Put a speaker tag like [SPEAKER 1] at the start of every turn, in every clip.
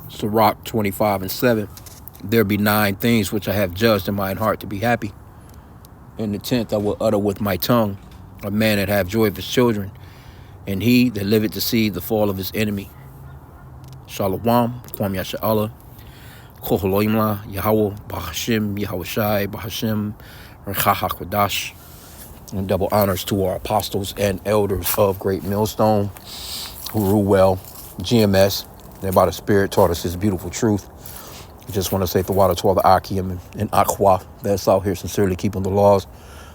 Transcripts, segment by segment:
[SPEAKER 1] Sirach 25:7. There be 9 things which I have judged in mine heart to be happy. And the 10th I will utter with my tongue, a man that have joy of his children, and he that liveth to see the fall of his enemy. Shalom, Kwam Yasha'Allah, Koholoimla, Yahweh, Bahashim, Yahweh Shai, Bahashim, Rechaha Kodash. And double honors to our apostles and elders of Great Millstone who rule well. GMS, they by the Spirit taught us this beautiful truth. I just want to say the water to all the H.I.M and Aqua that's out here sincerely keeping the laws,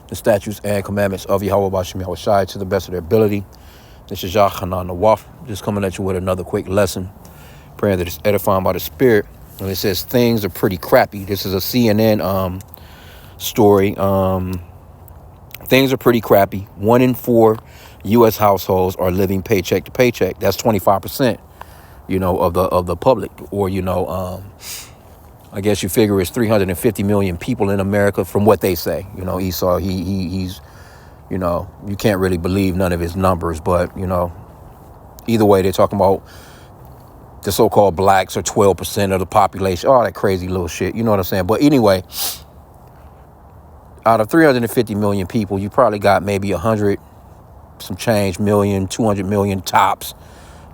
[SPEAKER 1] the statutes, and commandments of Yahweh Bashim Yahweh Shai to the best of their ability. This is Yah Hanan Nawaf, just coming at you with another quick lesson, praying that it's edifying by the Spirit. And it says things are pretty crappy. This is a CNN story. Things are pretty crappy. 1 in 4 U.S. households are living paycheck to paycheck. That's 25%, of the public. Or, I guess you figure it's 350 million people in America from what they say. Esau, he's, you can't really believe none of his numbers. But, either way, they're talking about the so-called blacks are 12% of the population. All that crazy little shit. You know what I'm saying? But anyway, out of 350 million people, you probably got maybe 100 some change million, 200 million tops.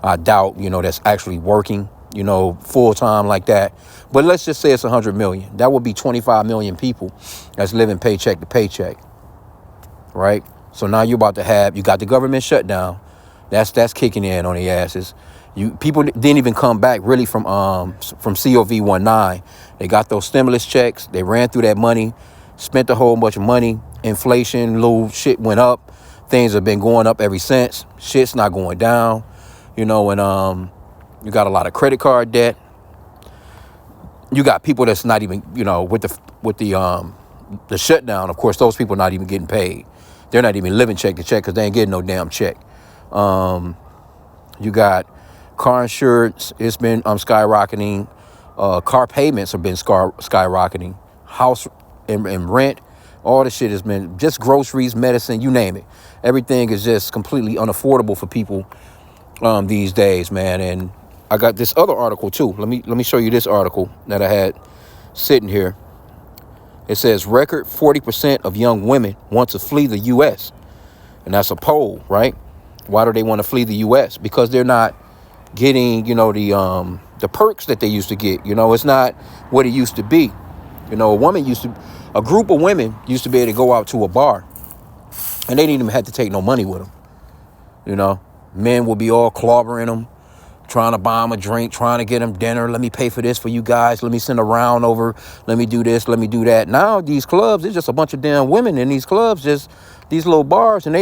[SPEAKER 1] I doubt, that's actually working, full time like that. But let's just say it's 100 million. That would be 25 million people that's living paycheck to paycheck, right? So now you're about to you got the government shutdown. That's kicking in on the asses. People didn't even come back really from COVID-19. They got those stimulus checks. They ran through that money, spent a whole bunch of money. Inflation, little shit went up. Things have been going up ever since. Shit's not going down, and you got a lot of credit card debt. You got people that's not even, with the shutdown. Of course, those people are not even getting paid. They're not even living check to check because they ain't getting no damn check. You got car insurance. It's been skyrocketing. Car payments have been skyrocketing. House and rent. All this shit has been just groceries, medicine, you name it. Everything is just completely unaffordable for people these days, man. And I got this other article too. Let me show you this article that I had sitting here. It says record 40% of young women want to flee the U.S. And that's a poll, right? Why do they want to flee the U.S.? Because they're not getting, the perks that they used to get. It's not what it used to be. A group of women used to be able to go out to a bar and they didn't even have to take no money with them. Men would be all clobbering them, trying to buy them a drink, trying to get them dinner. Let me pay for this for you guys. Let me send a round over. Let me do this. Let me do that. Now these clubs, it's just a bunch of damn women in these clubs, just these little bars. And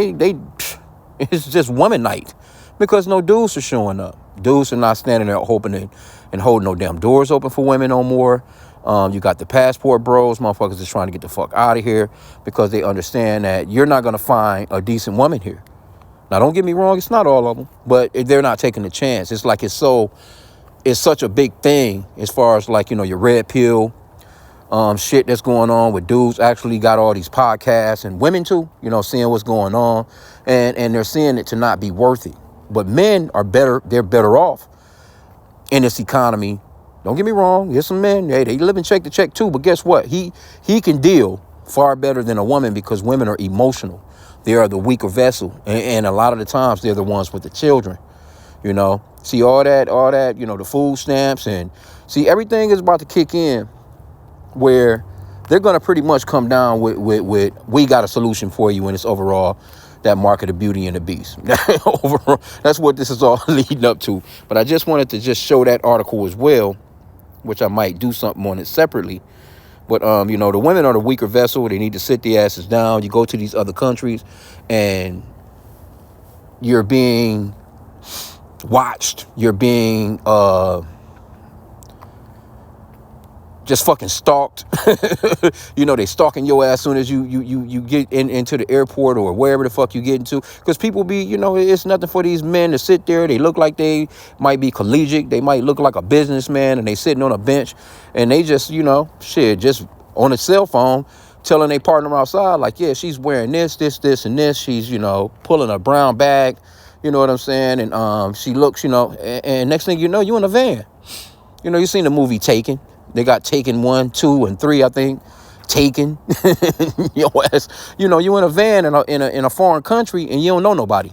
[SPEAKER 1] it's just woman night because no dudes are showing up. Dudes are not standing there hoping and holding no damn doors open for women no more. You got the passport bros, motherfuckers is trying to get the fuck out of here because they understand that you're not going to find a decent woman here. Now, don't get me wrong. It's not all of them, but they're not taking the chance. It's like it's such a big thing as far as like, your red pill shit that's going on with dudes actually got all these podcasts and women too, seeing what's going on and they're seeing it to not be worth it. But men are better. They're better off in this economy. Don't get me wrong. There's some men, hey, they live in check to check too. But guess what? He can deal far better than a woman because women are emotional. They are the weaker vessel. And a lot of the times they're the ones with the children, See all that, the food stamps and see everything is about to kick in where they're going to pretty much come down with we got a solution for you when it's overall that market of Beauty and the Beast. Overall, that's what this is all leading up to. But I just wanted to just show that article as well, which I might do something on it separately. But, the women are the weaker vessel. They need to sit their asses down. You go to these other countries and you're being watched. You're being just fucking stalked. They stalking your ass as soon as you get into the airport or wherever the fuck you get into. Because people be, it's nothing for these men to sit there. They look like they might be collegiate. They might look like a businessman and they sitting on a bench and they just, just on a cell phone telling their partner outside, like, yeah, she's wearing this, and this. She's, pulling a brown bag. You know what I'm saying? And she looks, and next thing you know, you in a van. You know, you seen the movie Taken. They got Taken 1, 2, and 3, I think. Taken. Your ass, you know, you in a van in a foreign country and you don't know nobody.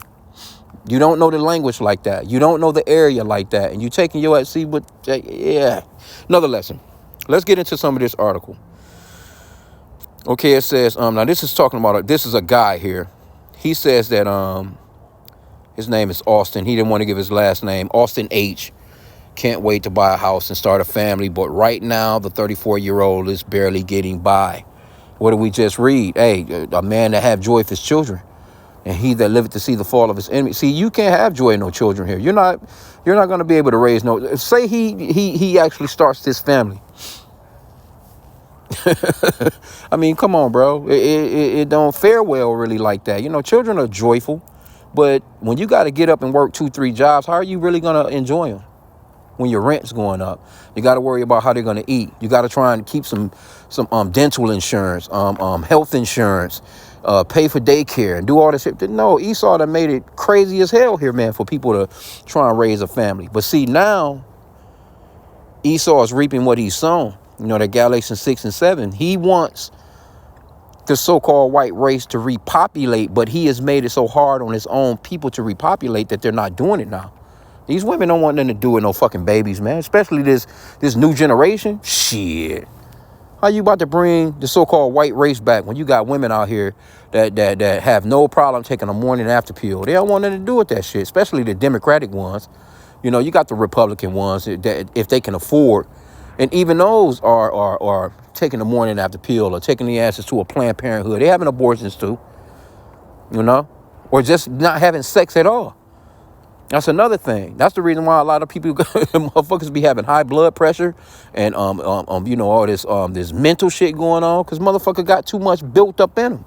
[SPEAKER 1] You don't know the language like that. You don't know the area like that. And you taking your ass, see what, yeah. Another lesson. Let's get into some of this article. Okay, it says, now this is talking about, this is a guy here. He says that his name is Austin. He didn't want to give his last name. Austin H. Can't wait to buy a house and start a family. But right now, the 34-year-old is barely getting by. What did we just read? Hey, a man that have joy of his children, and he that liveth to see the fall of his enemy. See, you can't have joy in no children here. You're not going to be able to raise no. Say he actually starts this family. I mean, come on, bro. It don't fare well really like that. You know, children are joyful, but when you got to get up and work 2-3 jobs, how are you really going to enjoy them? When your rent's going up, you got to worry about how they're going to eat. You got to try and keep some dental insurance, health insurance, pay for daycare and do all this shit. No, Esau done made it crazy as hell here, man, for people to try and raise a family. But see, now Esau is reaping what he's sown. You know, that Galatians 6 and 7, he wants the so-called white race to repopulate, but he has made it so hard on his own people to repopulate that they're not doing it now. These women don't want nothing to do with no fucking babies, man. Especially this new generation. Shit. How you about to bring the so-called white race back when you got women out here that have no problem taking a morning after pill? They don't want nothing to do with that shit, especially the Democratic ones. You know, you got the Republican ones that if they can afford. And even those are taking the morning after pill or taking the asses to a Planned Parenthood. They're having abortions too, you know, or just not having sex at all. That's another thing. That's the reason why a lot of people, motherfuckers, be having high blood pressure and you know, all this mental shit going on because motherfucker got too much built up in them.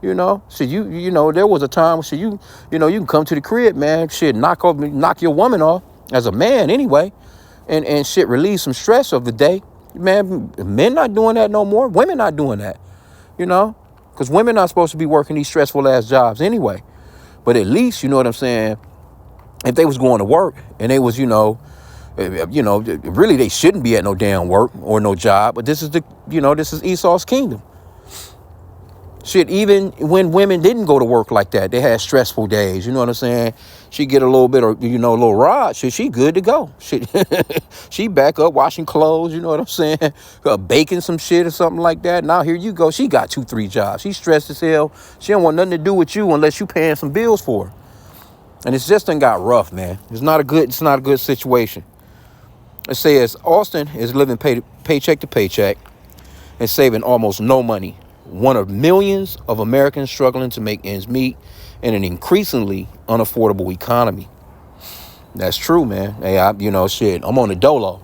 [SPEAKER 1] You know, so you know, there was a time, so you know, you can come to the crib, man, shit, knock your woman off as a man anyway, and shit, release some stress of the day, man. Men not doing that no more. Women not doing that, you know, because women not supposed to be working these stressful ass jobs anyway. But at least, you know what I'm saying, if they was going to work and they was, you know, really they shouldn't be at no damn work or no job. But this is Esau's kingdom. Shit, even when women didn't go to work like that, they had stressful days. You know what I'm saying? She get a little bit of, you know, a little rod. Shit, she good to go. Shit, she back up washing clothes. You know what I'm saying? Baking some shit or something like that. Now here you go. She got 2-3 jobs. She stressed as hell. She don't want nothing to do with you unless you paying some bills for her. And it's just done got rough, man. It's not a good situation. It says Austin is living paycheck to paycheck and saving almost no money. One of millions of Americans struggling to make ends meet in an increasingly unaffordable economy. That's true, man. Hey, shit, I'm on the dolo.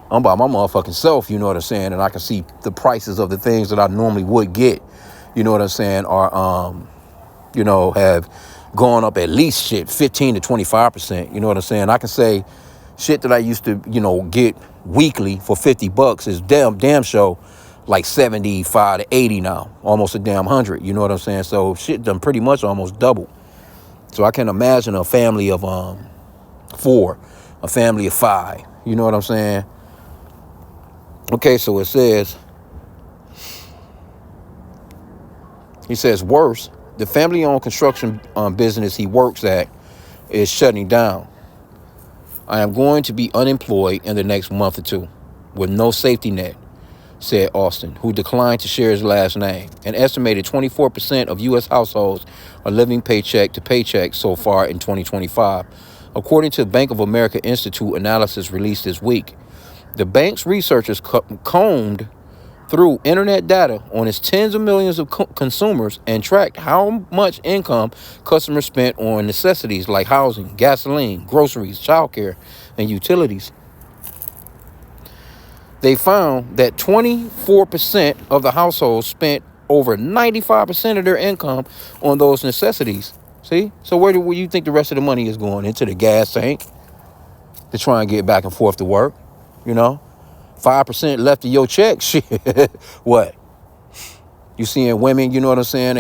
[SPEAKER 1] I'm by my motherfucking self, you know what I'm saying? And I can see the prices of the things that I normally would get, you know what I'm saying, are, have gone up at least shit 15 to 25%. You know what I'm saying? I can say shit that I used to, you know, get weekly for $50 is damn show like 75 to 80 now, almost a damn 100. You know what I'm saying? So shit done pretty much almost double. So I can imagine a family of 4, a family of 5. You know what I'm saying? Okay, so it says, he says worse. The family-owned construction business he works at is shutting down. I am going to be unemployed in the next month or 2 with no safety net, said Austin, who declined to share his last name. An estimated 24% of U.S. households are living paycheck to paycheck so far in 2025, according to the Bank of America Institute analysis released this week. The bank's researchers combed through internet data on its tens of millions of consumers and tracked how much income customers spent on necessities like housing, gasoline, groceries, childcare, and utilities. They found that 24% of the households spent over 95% of their income on those necessities. See? So where do you think the rest of the money is going? Into the gas tank to try and get back and forth to work, you know? 5% left of your check, shit. What? You seeing women, you know what I'm saying?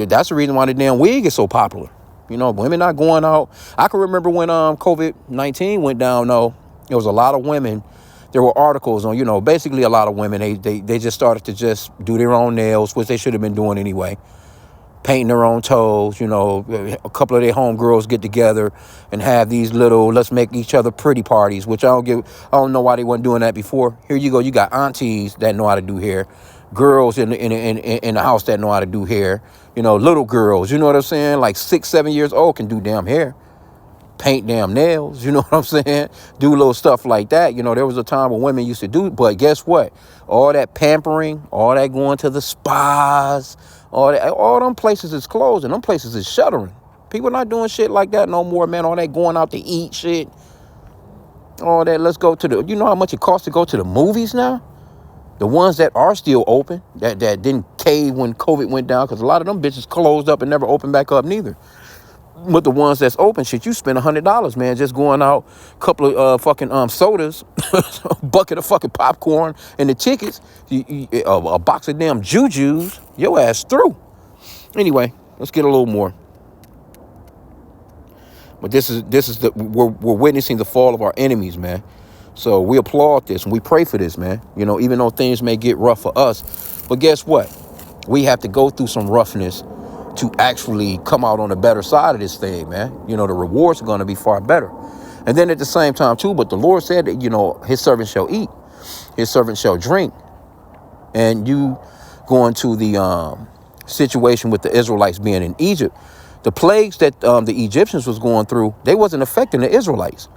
[SPEAKER 1] That's the reason why the damn wig is so popular. You know, women not going out. I can remember when COVID-19 went down, though. There was a lot of women there were articles on, basically a lot of women, they just started to just do their own nails, which they should have been doing anyway. Painting their own toes, a couple of their homegirls get together and have these little, let's make each other pretty parties, which I don't know why they weren't doing that before. Here you go. You got aunties that know how to do hair, girls in the house that know how to do hair, little girls, you know what I'm saying? Like 6, 7 years old can do damn hair, paint damn nails, you know what I'm saying? Do little stuff like that. There was a time when women used to do, but guess what? All that pampering, all that going to the spas, all them places is closed and them places is shuttering. People not doing shit like that no more, man. All that going out to eat shit. All that, let's go to you know how much it costs to go to the movies now? The ones that are still open, that didn't cave when COVID went down, because a lot of them bitches closed up and never opened back up neither. But the ones that's open, shit, you spend $100, man, just going out, a couple of fucking sodas, a bucket of fucking popcorn, and the tickets, a box of damn jujus, your ass through. Anyway, let's get a little more. But we're witnessing the fall of our enemies, man. So we applaud this and we pray for this, man. Even though things may get rough for us, but guess what? We have to go through some roughness to actually come out on the better side of this thing, man. The rewards are going to be far better. And then at the same time, too, but the Lord said that, his servant shall eat, his servant shall drink. And you go into the situation with the Israelites being in Egypt, the plagues that the Egyptians was going through, they wasn't affecting the Israelites,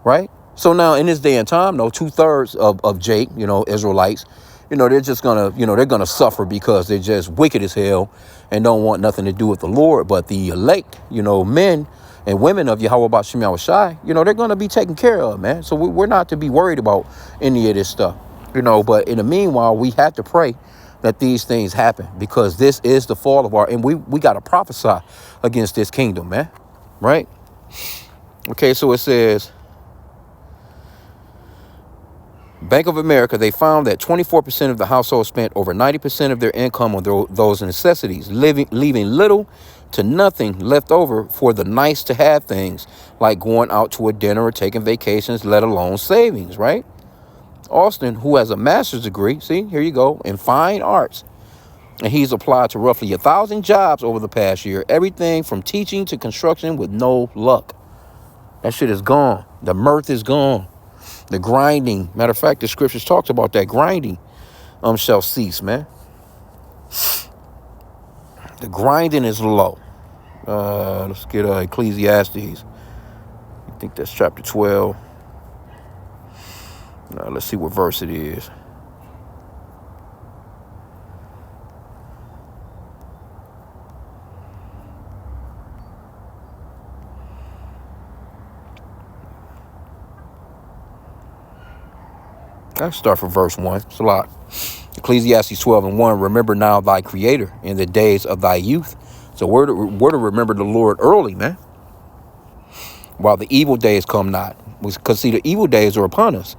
[SPEAKER 1] right? So now in this day and time, 2/3 of Jake, Israelites, they're just gonna, they're gonna suffer because they're just wicked as hell and don't want nothing to do with the Lord. But the elect, men and women of Yahweh B'Shem Yahushai, they're gonna be taken care of, man. So we're not to be worried about any of this stuff, But in the meanwhile, we have to pray that these things happen, because this is the fall of and we gotta prophesy against this kingdom, man. Right? Okay, so it says, Bank of America, they found that 24% of the households spent over 90% of their income on those necessities, leaving little to nothing left over for the nice to have things like going out to a dinner or taking vacations, let alone savings, right? Austin, who has a master's degree, see, here you go, in fine arts, and he's applied to roughly 1,000 jobs over the past year, everything from teaching to construction with no luck. That shit is gone. The mirth is gone. The grinding, matter of fact, the scriptures talks about that grinding shall cease, man. The grinding is low. Let's get Ecclesiastes. I think that's chapter 12. Let's see what verse it is. Let's start from verse 1. It's a lot. Ecclesiastes 12:1. Remember now thy creator in the days of thy youth. So we're to remember the Lord early, man. While the evil days come not. Because see, the evil days are upon us.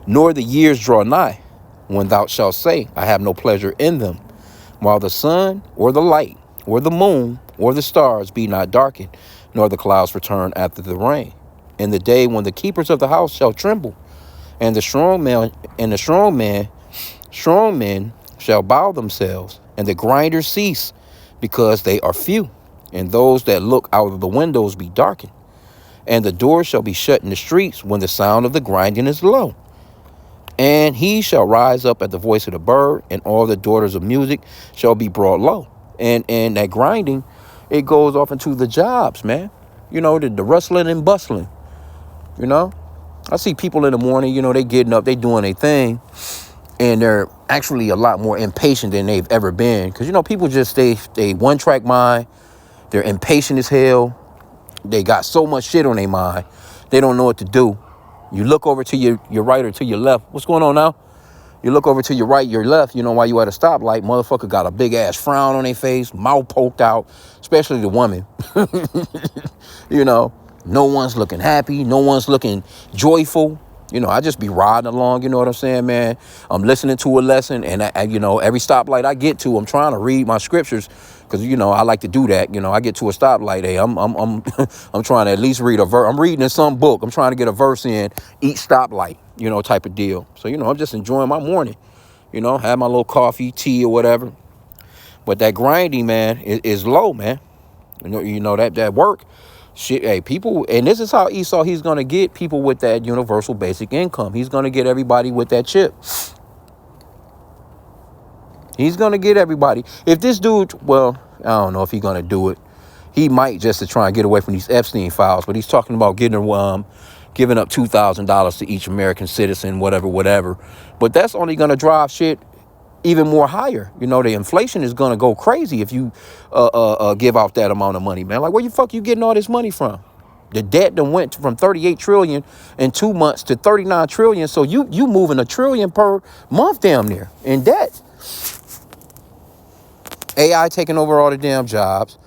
[SPEAKER 1] Nor the years draw nigh, when thou shalt say, I have no pleasure in them. While the sun or the light or the moon or the stars be not darkened, nor the clouds return after the rain. In the day when the keepers of the house shall tremble, and the strong men shall bow themselves, and the grinders cease, because they are few, and those that look out of the windows be darkened. And the doors shall be shut in the streets when the sound of the grinding is low. And he shall rise up at the voice of the bird, and all the daughters of music shall be brought low. And that grinding, it goes off into the jobs, man. The rustling and bustling, I see people in the morning, they getting up, they doing their thing, and they're actually a lot more impatient than they've ever been. Because, people just stay one-track mind. They're impatient as hell. They got so much shit on their mind. They don't know what to do. You look over to your right or to your left. What's going on now? You look over to your right, your left, while you at a stoplight, motherfucker got a big-ass frown on their face, mouth poked out, especially the woman. No one's looking happy. No one's looking joyful. I just be riding along, you know what I'm saying, man? I'm listening to a lesson, and, every stoplight I get to, I'm trying to read my scriptures, Because, I like to do that. I get to a stoplight. Hey, I'm I'm trying to at least read a verse. I'm reading in some book. I'm trying to get a verse in each stoplight, type of deal. So, I'm just enjoying my morning, have my little coffee, tea or whatever. But that grinding, man, is low, man. That work. Shit, hey, people, and this is how Esau, he's going to get people with that universal basic income. He's going to get everybody with that chip. He's going to get everybody. If this dude, well, I don't know if he's going to do it. He might just to try and get away from these Epstein files, but he's talking about giving up $2,000 to each American citizen, whatever. But that's only going to drive shit even more higher. The inflation is going to go crazy if you give out that amount of money, man. Like, where the fuck you getting all this money from? The debt done went from 38 trillion in 2 months to 39 trillion. So you moving $1 trillion per month damn near in debt. AI taking over all the damn jobs,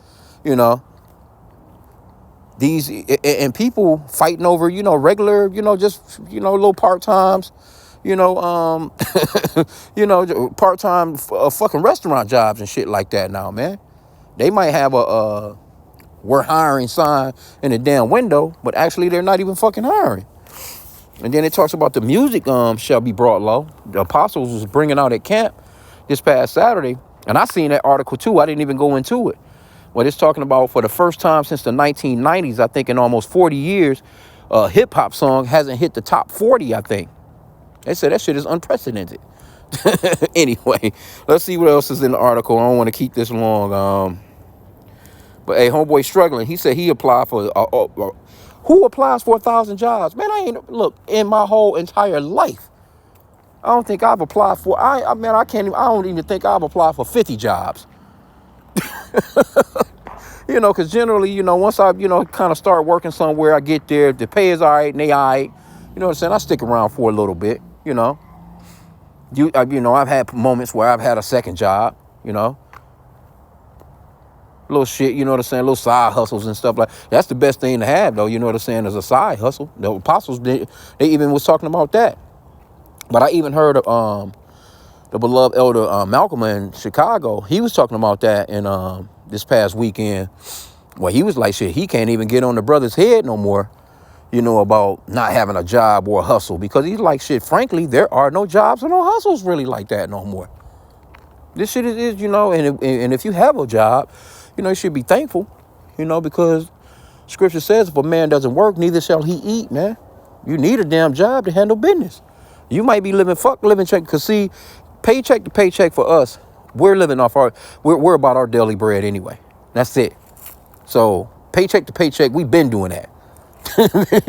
[SPEAKER 1] these and people fighting over, regular, just, little part-times, part-time fucking restaurant jobs and shit like that now, man. They might have a we're hiring sign in the damn window, but actually they're not even fucking hiring. And then it talks about the music shall be brought low. The apostles was bringing out at camp this past Saturday, and I seen that article too. I didn't even go into it. What it's talking about, for the first time since the 1990s, I think in almost 40 years, a hip hop song hasn't hit the top 40, I think. They said that shit is unprecedented. Anyway, let's see what else is in the article. I don't want to keep this long. But hey, homeboy struggling. He said he applied for, who applies for 1,000 jobs? Man, look, in my whole entire life, I don't think I've applied for, I don't even think I've applied for 50 jobs. Because generally, once I, kind of start working somewhere, I get there, the pay is all right, and they all right. You know what I'm saying? I stick around for a little bit, I've had moments where I've had a second job, little shit, little side hustles and stuff like that. That's the best thing to have, though, is a side hustle. The apostles, they even was talking about that. But I even heard of the beloved elder Malcolm in Chicago. He was talking about that in this past weekend. Well, he was like, shit, he can't even get on the brother's head no more, about not having a job or a hustle. Because he's like, shit, frankly, there are no jobs or no hustles really like that no more. This shit is and if you have a job, you should be thankful, because scripture says if a man doesn't work, neither shall he eat, man. You need a damn job to handle business. You might be living check, because see, paycheck to paycheck for us, we're living off we're about our daily bread anyway. That's it. So paycheck to paycheck, we've been doing that.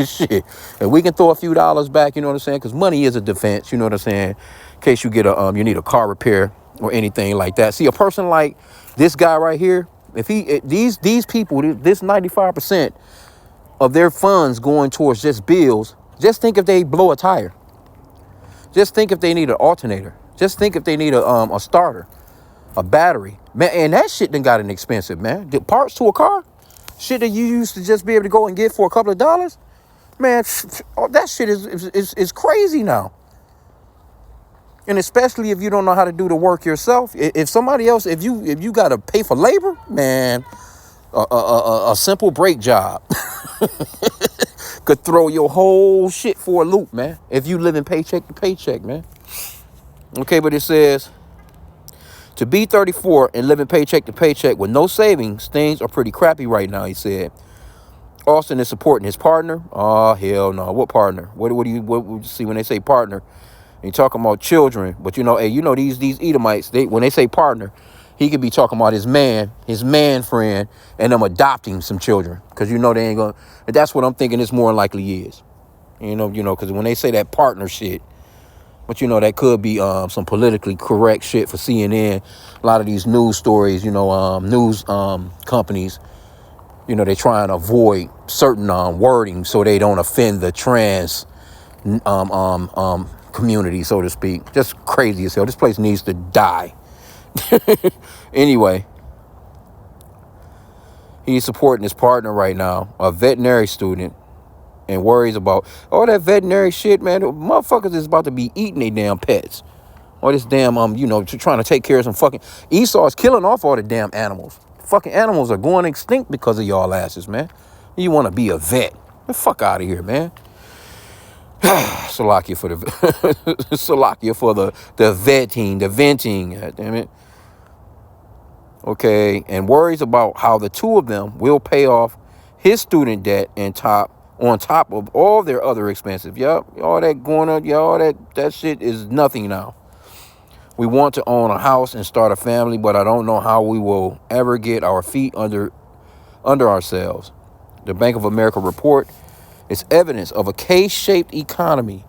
[SPEAKER 1] Shit. And we can throw a few dollars back, you know what I'm saying? Because money is a defense, you know what I'm saying? In case you get you need a car repair or anything like that. See, a person like this guy right here, these people, this 95% of their funds going towards just bills, just think if they blow a tire. Just think if they need an alternator. Just think if they need a starter, a battery. Man, and that shit done got expensive, man. The parts to a car, shit that you used to just be able to go and get for a couple of dollars, man, that shit is crazy now. And especially if you don't know how to do the work yourself. If somebody else, if you got to pay for labor, man, a simple brake job could throw your whole shit for a loop, man. If you live in paycheck to paycheck, man. Okay, but it says, to be 34 and living paycheck to paycheck with no savings, things are pretty crappy right now, he said. Austin is supporting his partner. Oh, hell no. What partner? What do you see when they say partner? And you're talking about children. But, these Edomites, when they say partner, he could be talking about his man friend, and them adopting some children. Because, they ain't going to. And that's what I'm thinking it's more likely is. Because when they say that partner shit, but, that could be some politically correct shit for CNN. A lot of these news stories, news companies, they try and avoid certain wording so they don't offend the trans community, so to speak. Just crazy as hell. This place needs to die. Anyway, he's supporting his partner right now, a veterinary student, and worries about all that veterinary shit, man. The motherfuckers is about to be eating their damn pets. All this damn, trying to take care of some fucking... Esau is killing off all the damn animals. Fucking animals are going extinct because of y'all asses, man. You want to be a vet. The fuck out of here, man. Salakia for the Salakia for the vetting, the venting, God damn it. Okay, and worries about how the two of them will pay off his student debt and on top of all their other expenses. Yup, all that going on, y'all, that shit is nothing now. We want to own a house and start a family, but I don't know how we will ever get our feet under ourselves. The Bank of America report is evidence of a K-shaped economy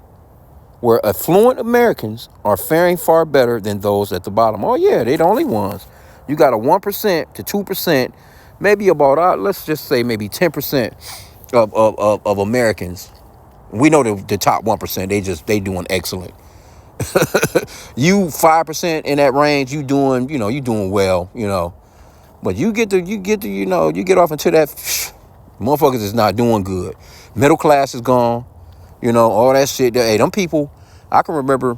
[SPEAKER 1] where affluent Americans are faring far better than those at the bottom. Oh yeah, they're the only ones. You got a 1% to 2%, maybe about let's just say maybe 10% of Americans. We know the top 1%. They doing excellent. You 5% in that range, you doing well, But you get off into that, motherfuckers is not doing good. Middle class is gone, all that shit. Hey, them people, I can remember.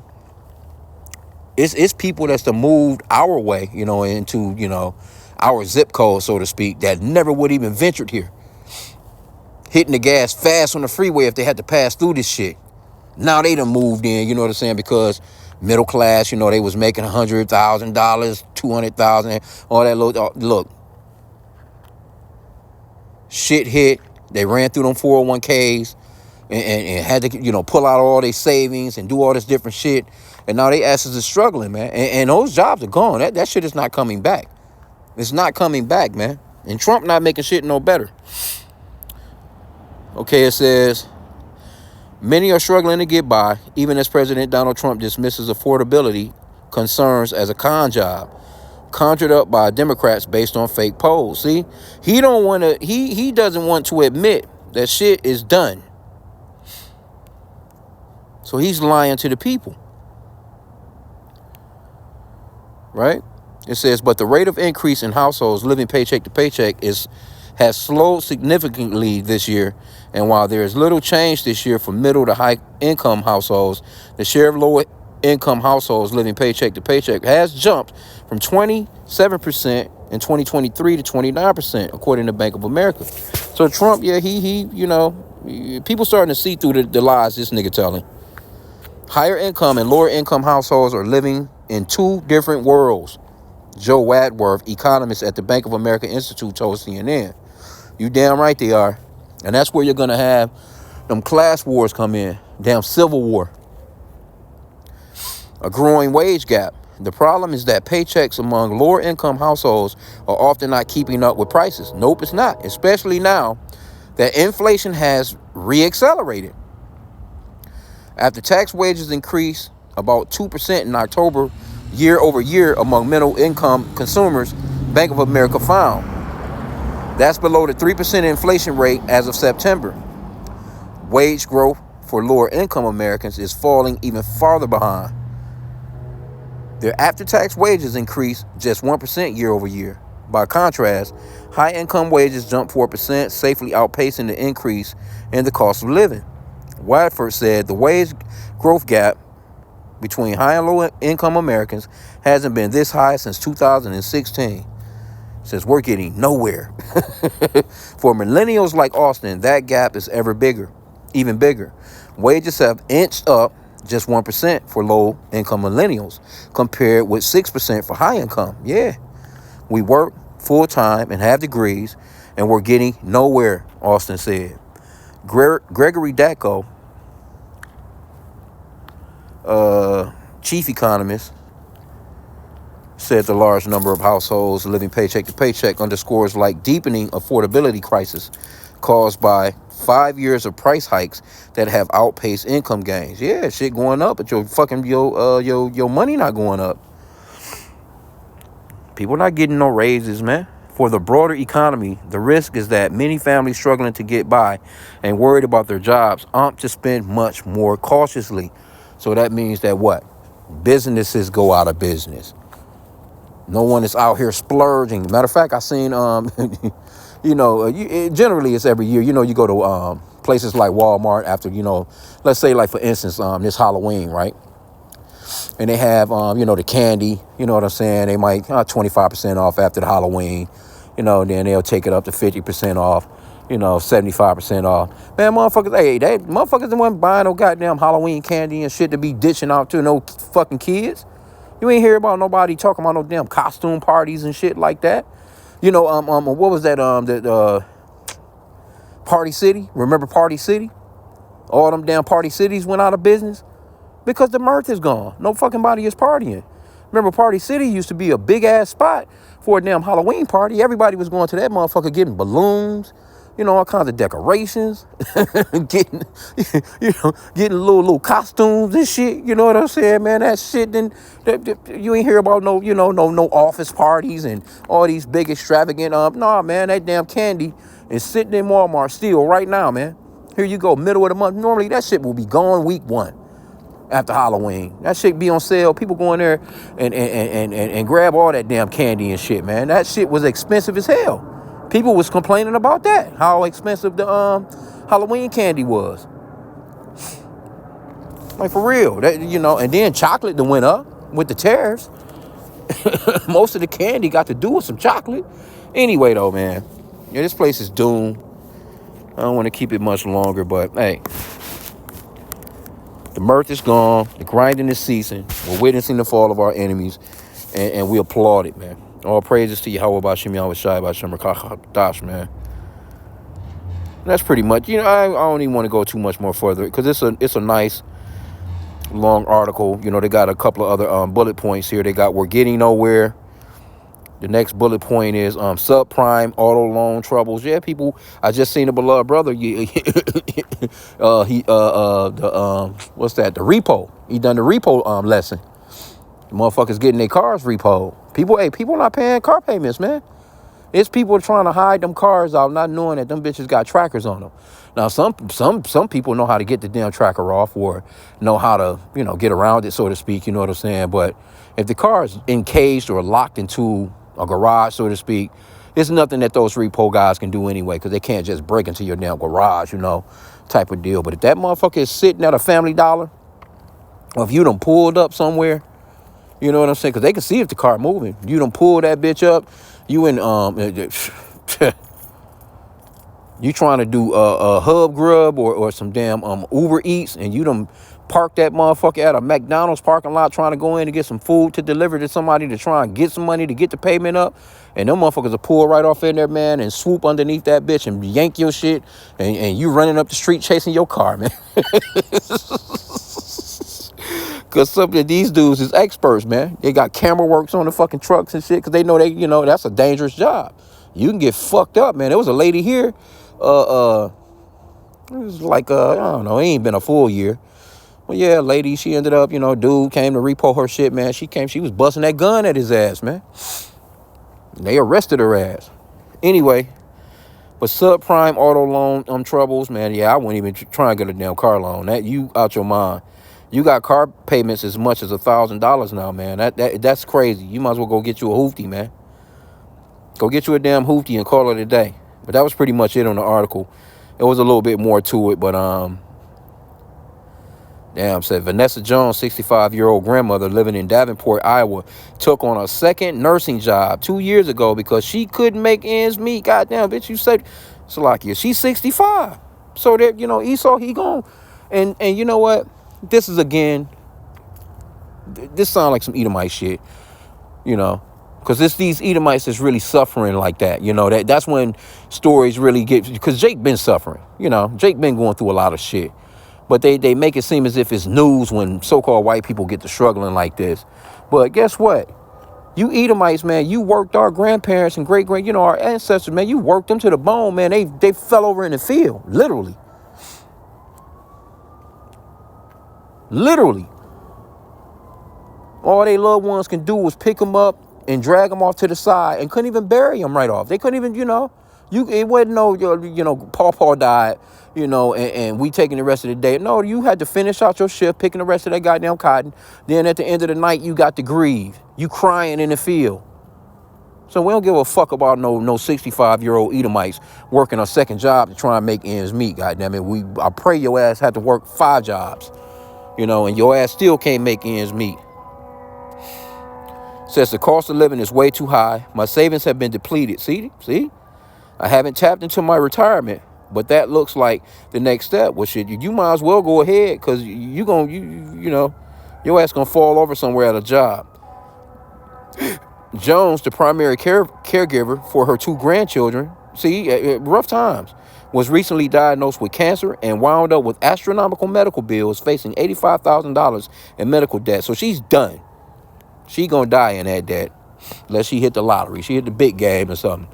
[SPEAKER 1] It's people that's moved our way, into our zip code, so to speak, that never would even ventured here, hitting the gas fast on the freeway if they had to pass through this shit. Now they done moved in, you know what I'm saying? Because middle class, they was making $100,000, $200,000, all that look. Shit hit. They ran through them 401ks and had to, pull out all their savings and do all this different shit. And now they asses are struggling, man. And those jobs are gone. That shit is not coming back. It's not coming back, man. And Trump not making shit no better. Okay, it says, many are struggling to get by, even as President Donald Trump dismisses affordability concerns as a con job, conjured up by Democrats based on fake polls. See, he doesn't want to admit that shit is done. So he's lying to the people. Right? It says, but the rate of increase in households living paycheck to paycheck has slowed significantly this year. And while there is little change this year for middle to high income households, the share of lower income households living paycheck to paycheck has jumped from 27% in 2023 to 29%, according to Bank of America. So Trump, yeah, people starting to see through the lies this nigga telling. Higher income and lower income households are living in two different worlds. Joe Wadworth, economist at the Bank of America Institute, told CNN. You damn right they are. And that's where you're going to have them class wars come in. Damn civil war. A growing wage gap. The problem is that paychecks among lower income households are often not keeping up with prices. Nope, it's not. Especially now that inflation has reaccelerated. After tax wages increased about 2% in October, year over year among middle income consumers, Bank of America found. That's below the 3% inflation rate as of September. Wage growth for lower income Americans is falling even farther behind. Their after-tax wages increased just 1% year over year. By contrast, high-income wages jumped 4%, safely outpacing the increase in the cost of living. Wadford said the wage growth gap between high and low income Americans hasn't been this high since 2016. Says we're getting nowhere. For millennials like Austin, that gap is even bigger. Wages have inched up just 1% for low income millennials, compared with 6% for high income. Yeah, we work full time and have degrees, and we're getting nowhere, Austin said. Gregory Dacko, chief economist, said the large number of households living paycheck to paycheck underscores like deepening affordability crisis caused by 5 years of price hikes that have outpaced income gains. Yeah, shit going up, but your money not going up. People not getting no raises, man. For the broader economy, the risk is that many families struggling to get by and worried about their jobs opt to spend much more cautiously. So that means that what? Businesses go out of business. No one is out here splurging. Matter of fact, I seen, generally it's every year. You go to places like Walmart after, let's say like for instance, this Halloween, right? And they have, the candy, you know what I'm saying? They might 25% off after the Halloween. then they'll take it up to 50% off, 75% off. Man, motherfuckers, hey, that motherfuckers that wasn't buying no goddamn Halloween candy and shit to be dishing out to no fucking kids. You ain't hear about nobody talking about no damn costume parties and shit like that. What was that? Party City. Remember Party City? All them damn Party Cities went out of business because the mirth is gone. No fucking body is partying. Remember Party City used to be a big ass spot for a damn Halloween party. Everybody was going to that motherfucker getting balloons, all kinds of decorations, getting, getting little costumes and shit. You know what I'm saying, man? That shit, then you ain't hear about no office parties and all these big extravagant, nah, man, that damn candy is sitting in Walmart still right now, man. Here you go, middle of the month. Normally that shit will be gone week 1 after Halloween. That shit be on sale. People go in there and grab all that damn candy and shit, man. That shit was expensive as hell. People was complaining about that, how expensive the Halloween candy was. Like, for real. That, and then chocolate that went up with the tariffs. Most of the candy got to do with some chocolate. Anyway, though, man. Yeah, this place is doomed. I don't want to keep it much longer, but hey. The mirth is gone. The grinding is ceasing. We're witnessing the fall of our enemies, and we applaud it, man. All praises to Yahweh B'Shem Yahweh Shai B'Shem Rakach, man. That's pretty much. I don't even want to go too much more further because it's a nice long article. They got a couple of other bullet points here. They got we're getting nowhere. The next bullet point is subprime auto loan troubles. Yeah, people. I just seen a beloved brother. What's that? The repo. He done the repo lesson. The motherfuckers getting their cars repoed. People not paying car payments, man. It's people trying to hide them cars out, not knowing that them bitches got trackers on them. Now, some people know how to get the damn tracker off or know how to, get around it, so to speak. You know what I'm saying? But if the car is encaged or locked into a garage, so to speak, it's nothing that those repo guys can do anyway, because they can't just break into your damn garage, type of deal. But if that motherfucker is sitting at a Family Dollar, or if you done pulled up somewhere, you know what I'm saying? Because they can see if the car moving. You done pull that bitch up, you in you trying to do a Hub Grub or some damn Uber Eats, and you done park that motherfucker at a McDonald's parking lot trying to go in to get some food to deliver to somebody to try and get some money to get the payment up, and them motherfuckers will pull right off in there, man, and swoop underneath that bitch and yank your shit, and you running up the street chasing your car, man. Because some of these dudes is experts, man. They got camera works on the fucking trucks and shit because they know that's a dangerous job. You can get fucked up, man. There was a lady here. It was like, I don't know, it ain't been a full year. Well, yeah, lady, she ended up, dude came to repo her shit, man. She was busting that gun at his ass, man. And they arrested her ass. Anyway, but subprime auto loan troubles, man, yeah, I wouldn't even try and get a damn car loan. That, you out your mind. You got car payments as much as $1,000 now, man. That's crazy. You might as well go get you a hoopty, man. Go get you a damn hoopty and call it a day. But that was pretty much it on the article. It was a little bit more to it, but said Vanessa Jones, 65-year-old grandmother living in Davenport, Iowa, took on a second nursing job 2 years ago because she couldn't make ends meet. Goddamn, bitch, you said, Salakia, she's 65. So that, Esau, he gone. And you know what? This is, again, this sounds like some Edomite shit, because it's these Edomites that's really suffering like that. That's when stories really get, because Jake been suffering, Jake been going through a lot of shit. But they make it seem as if it's news when so-called white people get to struggling like this. But guess what? You Edomites, man, you worked our grandparents and our ancestors, man, you worked them to the bone, man. They fell over in the field, literally. Literally. All they loved ones can do was pick them up and drag them off to the side and couldn't even bury them right off. They couldn't even, it wasn't Paw died, and we taking the rest of the day. No, you had to finish out your shift, picking the rest of that goddamn cotton. Then at the end of the night, you got to grieve. You crying in the field. So we don't give a fuck about no 65-year-old Edomites working a second job to try and make ends meet, goddamn it. I pray your ass had to work 5 jobs. And your ass still can't make ends meet. Says the cost of living is way too high. My savings have been depleted. See? I haven't tapped into my retirement, but that looks like the next step. Well, shit, you might as well go ahead, because you know, your ass gonna fall over somewhere at a job. Jones, the primary caregiver for her 2 grandchildren, rough times, was recently diagnosed with cancer and wound up with astronomical medical bills, facing $85,000 in medical debt. So she's done. She gonna die in that debt, unless she hit the lottery. She hit the big game or something.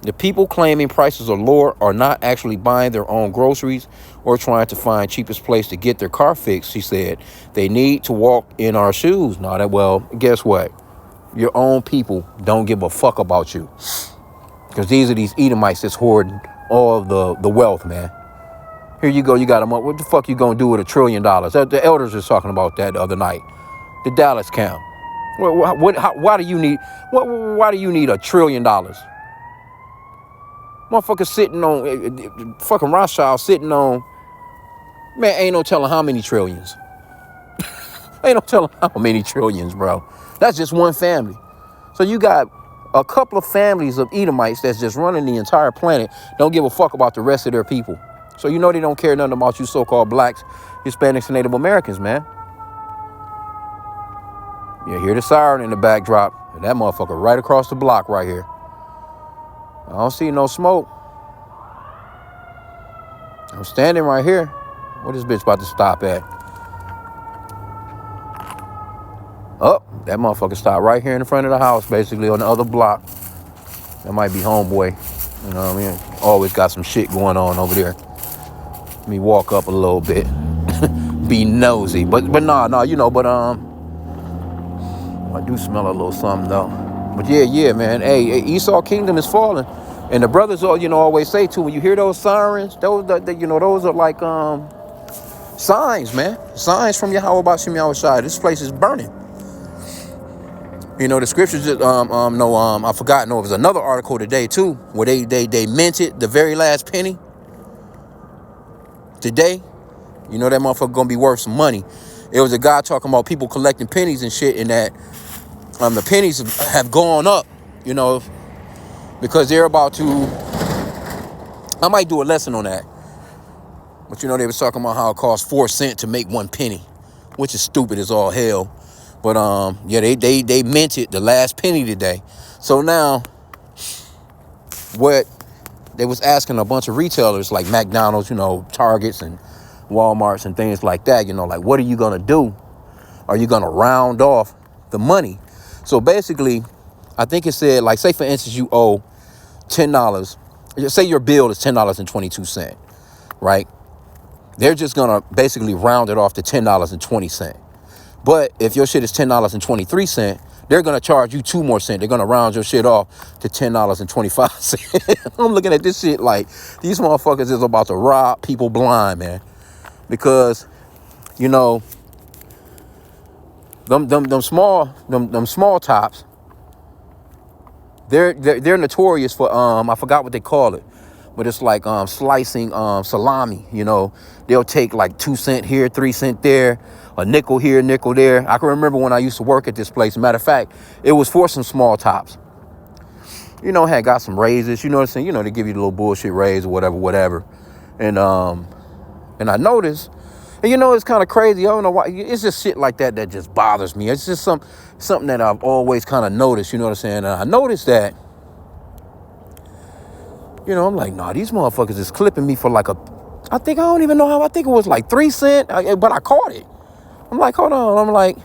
[SPEAKER 1] The people claiming prices are lower are not actually buying their own groceries or trying to find cheapest place to get their car fixed, she said. They need to walk in our shoes. Well, guess what? Your own people don't give a fuck about you. Because these are these Edomites that's hoarding all of the wealth, man. Here you go, you got them up. What the fuck you gonna do with $1 trillion? The elders was talking about that the other night. The Dallas count. Why do you need $1 trillion? Motherfucker sitting on, fucking Rothschild sitting on, man, ain't no telling how many trillions. Ain't no telling how many trillions, bro. That's just one family. So you got a couple of families of Edomites that's just running the entire planet, don't give a fuck about the rest of their people. So you know they don't care nothing about you so-called blacks, Hispanics, and Native Americans, man. You hear the siren in the backdrop, and that motherfucker right across the block right here. I don't see no smoke. I'm standing right here. What this bitch about to stop at? Oh, that motherfucker stopped right here in the front of the house, basically on the other block. That might be homeboy. You know what I mean? Always got some shit going on over there. Let me walk up a little bit. Be nosy. But nah, you know, but I do smell a little something though. But yeah, man. Hey, Esau kingdom is falling. And the brothers all, always say too, when you hear those sirens, those are like signs, man. Signs from Yahweh Bashim Yahushai. This place is burning. The scriptures just I forgot. No, it was another article today too, where they minted the very last penny. Today, that motherfucker gonna be worth some money. It was a guy talking about people collecting pennies and shit, and that the pennies have gone up, because they're about to. I might do a lesson on that. But they was talking about how it costs 4 cents to make 1 penny, which is stupid as all hell. But they minted the last penny today. So now, what they was asking a bunch of retailers like McDonald's, Targets and Walmarts and things like that, like, what are you gonna do? Are you gonna round off the money? So basically, I think it said, like, say for instance, you owe $10. Say your bill is $10.22, right? They're just gonna basically round it off to $10.20. But if your shit is $10.23, they're gonna charge you 2 more cents. They're gonna round your shit off to $10.25. I'm looking at this shit like these motherfuckers is about to rob people blind, man. Because, them small tops, they're notorious for I forgot what they call it, but it's like slicing salami. They'll take like 2 cents here, 3 cents there, a nickel here, nickel there. I can remember when I used to work at this place. Matter of fact, it was for some small tops. Had got some raises. You know what I'm saying? They give you the little bullshit raise or whatever. And I noticed, and it's kind of crazy. I don't know why. It's just shit like that just bothers me. It's just something that I've always kind of noticed. You know what I'm saying? And I noticed that. I'm like, nah, these motherfuckers is clipping me for like I don't even know how. I think it was like 3 cents, but I caught it. I'm like, hold on. I'm like,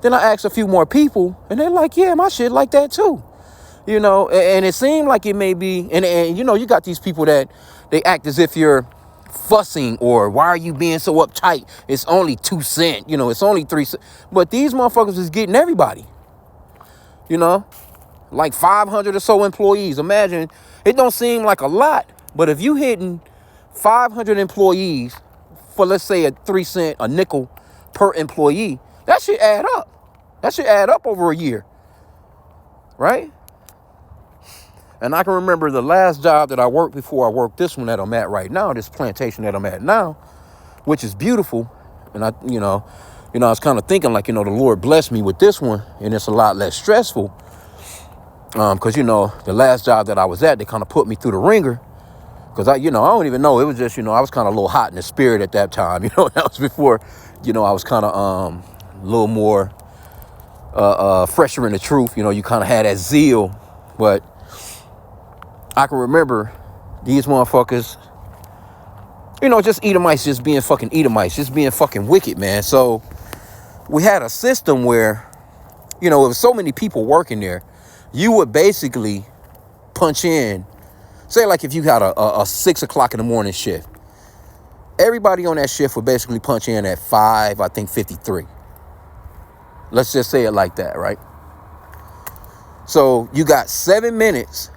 [SPEAKER 1] then I asked a few more people, and they're like, yeah, my shit like that too. And it seemed like it may be, and you got these people that they act as if you're fussing, or why are you being so uptight? It's only 2 cents, it's only 3 cents. But these motherfuckers is getting everybody, like 500 or so employees. Imagine, it don't seem like a lot, but if you hitting 500 employees for, let's say, a 3 cent, a nickel per employee, that should add up. That should add up over a year, right? And I can remember the last job that I worked before I worked this one that I'm at right now, this plantation that I'm at now, which is beautiful. And I was kind of thinking like, the Lord blessed me with this one, and it's a lot less stressful. Because, the last job that I was at, they kind of put me through the ringer. Because I don't even know. It was just, I was kind of a little hot in the spirit at that time. That was before, I was kind of a little more fresher in the truth. You kind of had that zeal. But I can remember these motherfuckers, just Edomites, just being fucking Edomites, just being fucking wicked, man. So we had a system where, it was so many people working there. You would basically punch in, say like if you had a 6 o'clock in the morning shift, everybody on that shift would basically punch in at 53. Let's just say it like that, right? So you got 7 minutes,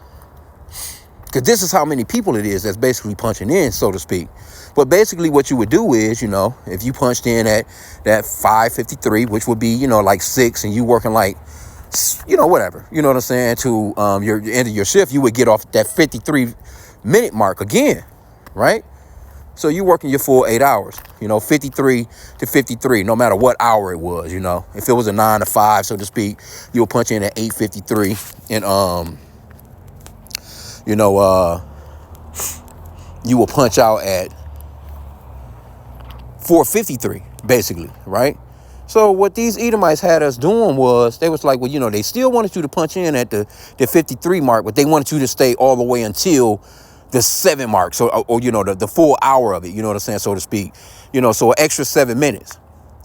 [SPEAKER 1] because this is how many people it is that's basically punching in, so to speak. But basically what you would do is, if you punched in at that 5:53, which would be, like 6, and you working like, whatever, you know what I'm saying, to your end of your shift, you would get off that 53-minute mark again, right? So you working your full 8 hours, 53 to 53, no matter what hour it was, If it was a 9 to 5, so to speak, you'll punch in at 8:53, and you will punch out at 4:53, basically, right? So what these Edomites had us doing was, they was like, well, they still wanted you to punch in at the 53 mark, but they wanted you to stay all the way until the 7 mark. So, or the full hour of it, you know what I'm saying, so to speak, so an extra 7 minutes.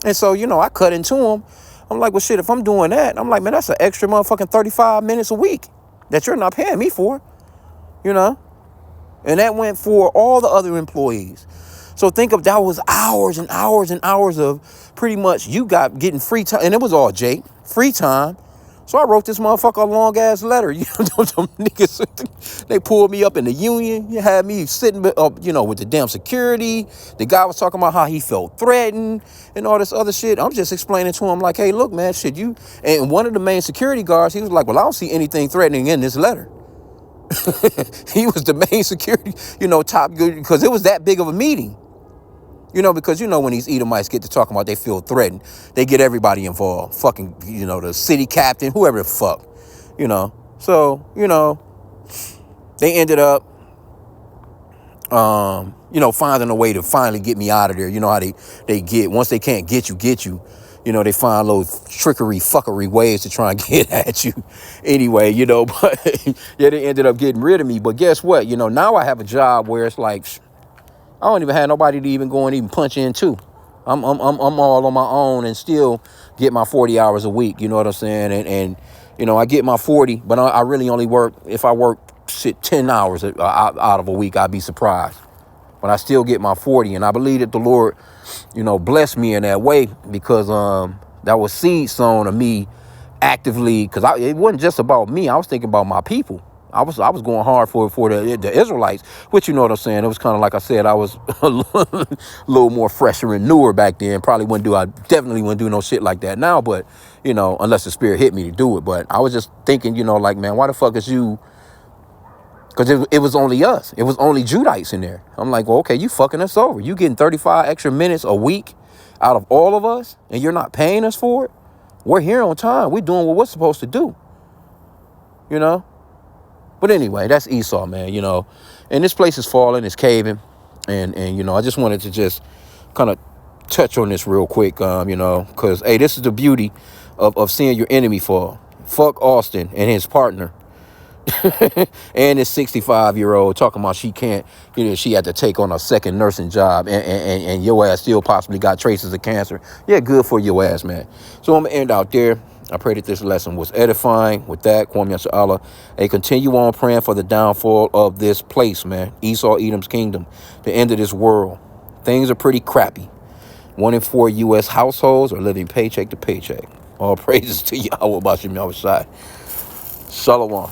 [SPEAKER 1] And so, I cut into them. I'm like, well, shit, if I'm doing that, I'm like, man, that's an extra motherfucking 35 minutes a week that you're not paying me for, and that went for all the other employees. So think of that was hours and hours and hours of pretty much you getting free time. And it was all Jake, free time. So I wrote this motherfucker a long ass letter. Them niggas, they pulled me up in the union. You had me sitting up, with the damn security. The guy was talking about how he felt threatened and all this other shit. I'm just explaining to him like, hey, look, man, shit, and one of the main security guards, he was like, well, I don't see anything threatening in this letter. He was the main security, top good, because it was that big of a meeting. Because, when these Edomites get to talking about they feel threatened, they get everybody involved. Fucking, the city captain, whoever the fuck, So, they ended up, finding a way to finally get me out of there. You know how they get, once they can't get you, they find little trickery, fuckery ways to try and get at you. Anyway, but yeah, they ended up getting rid of me. But guess what? Now I have a job where it's like, I don't even have nobody to even go and even punch into. I'm all on my own and still get my 40 hours a week. You know what I'm saying? And I get my 40, but I really only work, if I work 10 hours out of a week, I'd be surprised. But I still get my 40. And I believe that the Lord, blessed me in that way, because that was seed sown of me actively, because it wasn't just about me. I was thinking about my people. I was going hard for the Israelites, which, you know what I'm saying, it was kind of like I said, I was a little more fresher and newer back then. I definitely wouldn't do no shit like that now, but, unless the Spirit hit me to do it. But I was just thinking, like, man, why the fuck is you, because it was only us. It was only Judites in there. I'm like, well, okay, you fucking us over. You getting 35 extra minutes a week out of all of us, and you're not paying us for it? We're here on time. We're doing what we're supposed to do, But anyway, that's Esau, man, And this place is falling, it's caving. And I just wanted to just kind of touch on this real quick, because, hey, this is the beauty of seeing your enemy fall. Fuck Austin and his partner. And this 65-year-old talking about she can't, she had to take on a second nursing job, and your ass still possibly got traces of cancer. Yeah, good for your ass, man. So I'm going to end out there. I pray that this lesson was edifying. With that, Kwame Yasha, hey, continue on praying for the downfall of this place, man. Esau, Edom's kingdom, the end of this world. Things are pretty crappy. 1 in 4 U.S. households are living paycheck to paycheck. All praises to Yahweh Bashim Yahushai. Shalom.